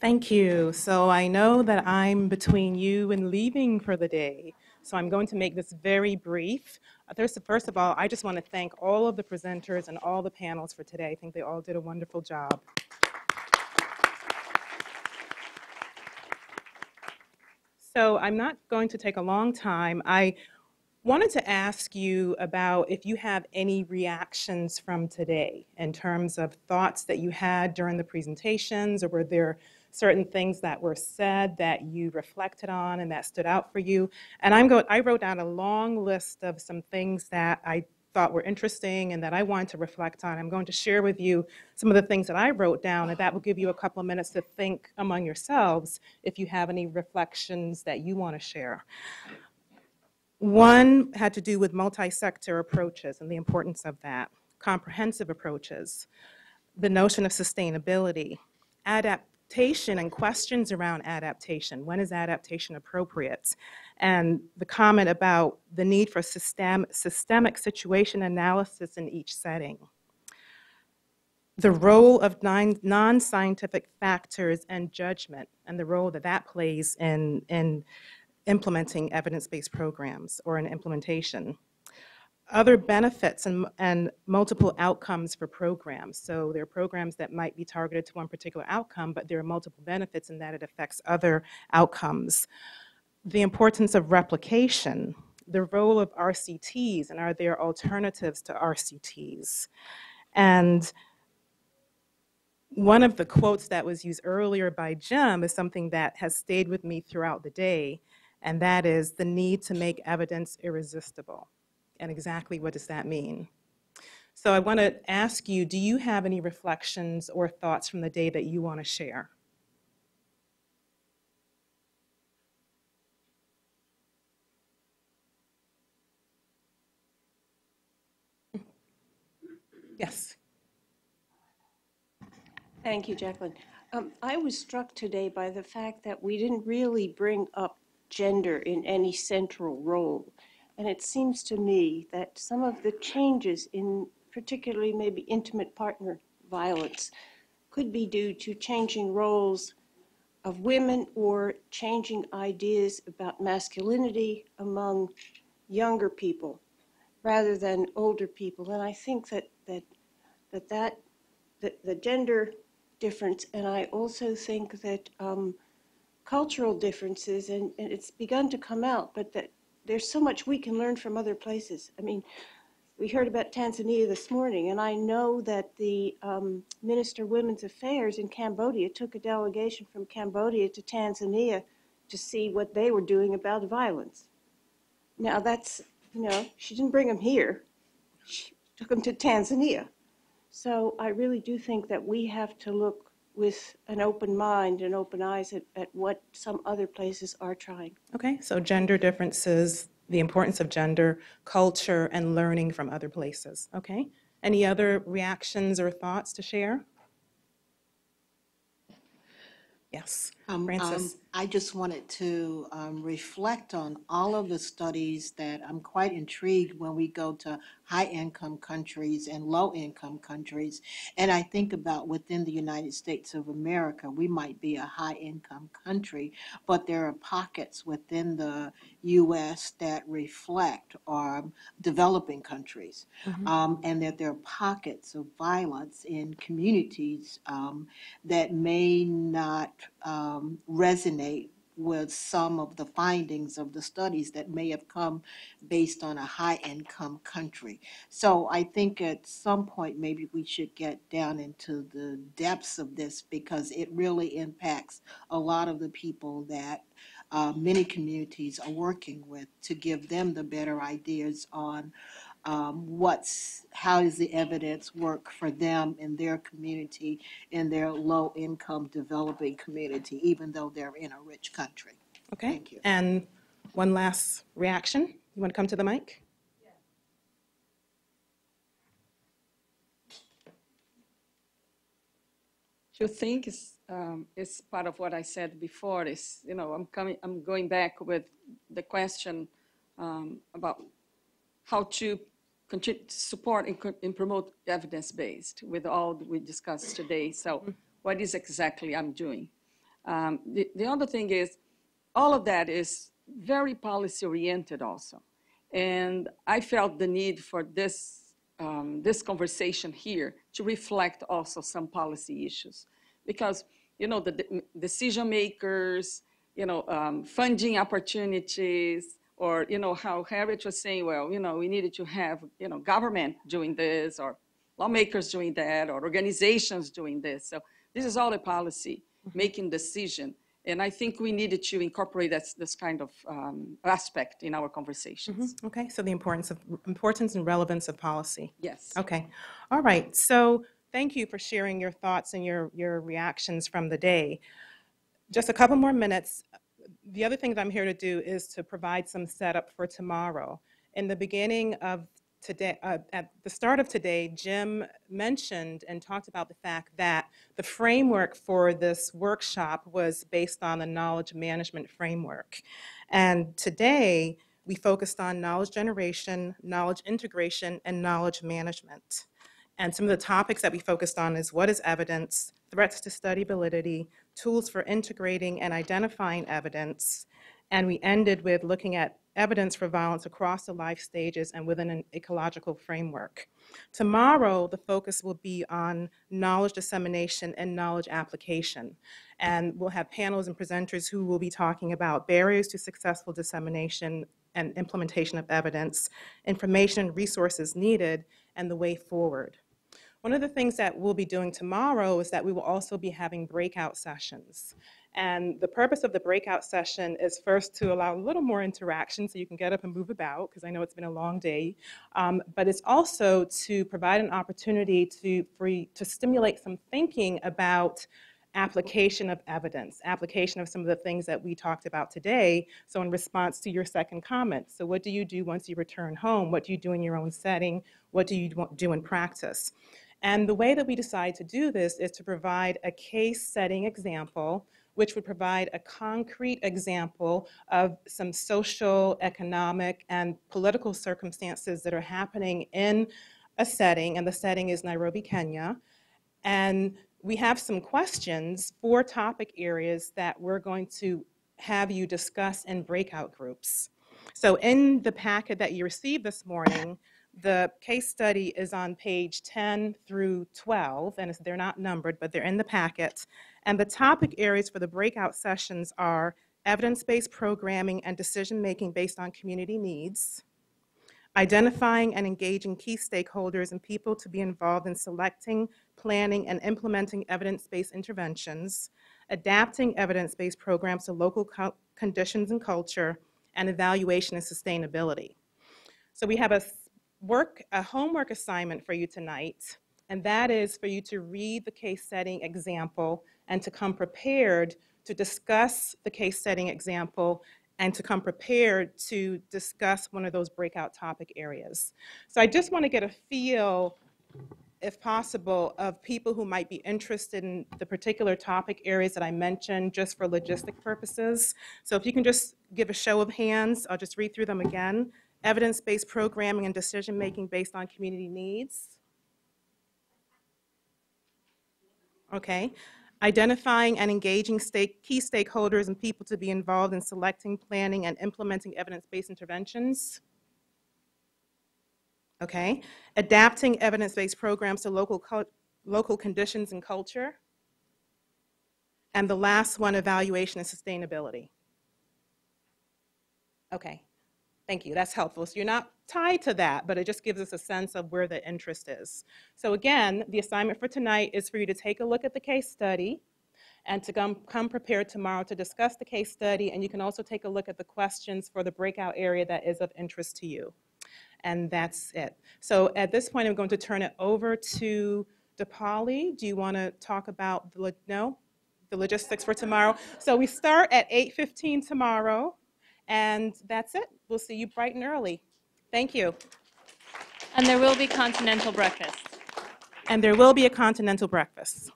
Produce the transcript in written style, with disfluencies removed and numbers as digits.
Thank you. So I know that I'm between you and leaving for the day, so I'm going to make this very brief. First of all, I just want to thank all of the presenters and all the panels for today. I think they all did a wonderful job. So I'm not going to take a long time. I wanted to ask you about if you have any reactions from today in terms of thoughts that you had during the presentations, or were there certain things that were said that you reflected on and that stood out for you? And I wrote down a long list of some things that I thought were interesting and that I wanted to reflect on. I'm going to share with you some of the things that I wrote down, and that will give you a couple of minutes to think among yourselves if you have any reflections that you want to share. One had to do with multi-sector approaches and the importance of that, comprehensive approaches, the notion of sustainability, adaptation and questions around adaptation. When is adaptation appropriate? And the comment about the need for systemic situation analysis in each setting. The role of non-scientific factors and judgment, and the role that that plays in implementing evidence-based programs or in implementation. Other benefits and multiple outcomes for programs. So there are programs that might be targeted to one particular outcome, but there are multiple benefits in that it affects other outcomes. The importance of replication, the role of RCTs, and are there alternatives to RCTs? And one of the quotes that was used earlier by Jim is something that has stayed with me throughout the day, and that is the need to make evidence irresistible. And exactly what does that mean? So I want to ask you, do you have any reflections or thoughts from the day that you want to share? Yes. Thank you, Jacqueline. I was struck today by the fact that we didn't really bring up gender in any central role. And it seems to me that some of the changes in particularly maybe intimate partner violence could be due to changing roles of women or changing ideas about masculinity among younger people rather than older people. And I think that the gender difference, and I also think that cultural differences, and it's begun to come out, but that there's so much we can learn from other places. I mean, we heard about Tanzania this morning, and I know that the Minister of Women's Affairs in Cambodia took a delegation from Cambodia to Tanzania to see what they were doing about violence. Now that's, she didn't bring them here. She took them to Tanzania. So I really do think that we have to look with an open mind and open eyes at what some other places are trying. Okay, so gender differences, the importance of gender, culture, and learning from other places. Okay, any other reactions or thoughts to share? Yes, Francis. I just wanted to reflect on all of the studies that I'm quite intrigued when we go to high-income countries and low-income countries. And I think about within the United States of America, we might be a high-income country, but there are pockets within the U.S. that reflect developing countries, and that there are pockets of violence in communities that may not resonate with some of the findings of the studies that may have come based on a high-income country. So I think at some point maybe we should get down into the depths of this, because it really impacts a lot of the people that many communities are working with, to give them the better ideas on how does the evidence work for them in their community, in their low-income developing community, even though they're in a rich country. Okay. Thank you. And one last reaction. You want to come to the mic? I think it's part of what I said before. Is I'm going back with the question about how to continue to support and promote evidence-based with all we discussed today. So what is exactly I'm doing? The other thing is, all of that is very policy oriented also. And I felt the need for this, this conversation here to reflect also some policy issues. Because, the decision makers, funding opportunities, or, how Harriet was saying, well, we needed to have, government doing this, or lawmakers doing that, or organizations doing this. So this is all a policy, making decision. And I think we needed to incorporate this kind of aspect in our conversations. Okay, so the importance and relevance of policy. Yes. Okay, all right. So thank you for sharing your thoughts and your reactions from the day. Just a couple more minutes. The other thing that I'm here to do is to provide some setup for tomorrow. In the beginning of today, at the start of today, Jim mentioned and talked about the fact that the framework for this workshop was based on the knowledge management framework. And today, we focused on knowledge generation, knowledge integration, and knowledge management. And some of the topics that we focused on is what is evidence, threats to study validity, tools for integrating and identifying evidence, and we ended with looking at evidence for violence across the life stages and within an ecological framework. Tomorrow, the focus will be on knowledge dissemination and knowledge application. And we'll have panels and presenters who will be talking about barriers to successful dissemination and implementation of evidence, information and resources needed, and the way forward. One of the things that we'll be doing tomorrow is that we will also be having breakout sessions. And the purpose of the breakout session is first to allow a little more interaction so you can get up and move about, because I know it's been a long day. But it's also to provide an opportunity to stimulate some thinking about application of evidence, application of some of the things that we talked about today. So in response to your second comment, so what do you do once you return home? What do you do in your own setting? What do you do in practice? And the way that we decide to do this is to provide a case setting example, which would provide a concrete example of some social, economic, and political circumstances that are happening in a setting, and the setting is Nairobi, Kenya. And we have some questions, 4 topic areas that we're going to have you discuss in breakout groups. So in the packet that you received this morning, the case study is on page 10 through 12, and they're not numbered, but they're in the packet. And the topic areas for the breakout sessions are evidence-based programming and decision-making based on community needs, identifying and engaging key stakeholders and people to be involved in selecting, planning, and implementing evidence-based interventions, adapting evidence-based programs to local conditions and culture, and evaluation and sustainability. So we have a homework assignment for you tonight, and that is for you to read the case setting example and to come prepared to discuss the case setting example and to come prepared to discuss one of those breakout topic areas. So I just want to get a feel, if possible, of people who might be interested in the particular topic areas that I mentioned just for logistic purposes. So if you can just give a show of hands, I'll just read through them again. Evidence-based programming and decision-making based on community needs. Okay. Identifying and engaging key stakeholders and people to be involved in selecting, planning, and implementing evidence-based interventions. Okay. Adapting evidence-based programs to local conditions and culture. And the last one, evaluation and sustainability. Okay. Thank you, that's helpful. So you're not tied to that, but it just gives us a sense of where the interest is. So again, the assignment for tonight is for you to take a look at the case study and to come prepared tomorrow to discuss the case study, and you can also take a look at the questions for the breakout area that is of interest to you. And that's it. So at this point, I'm going to turn it over to DePauli. Do you want to talk about the logistics for tomorrow? So we start at 8:15 tomorrow. And that's it. We'll see you bright and early. Thank you. And there will be continental breakfast. And there will be a continental breakfast.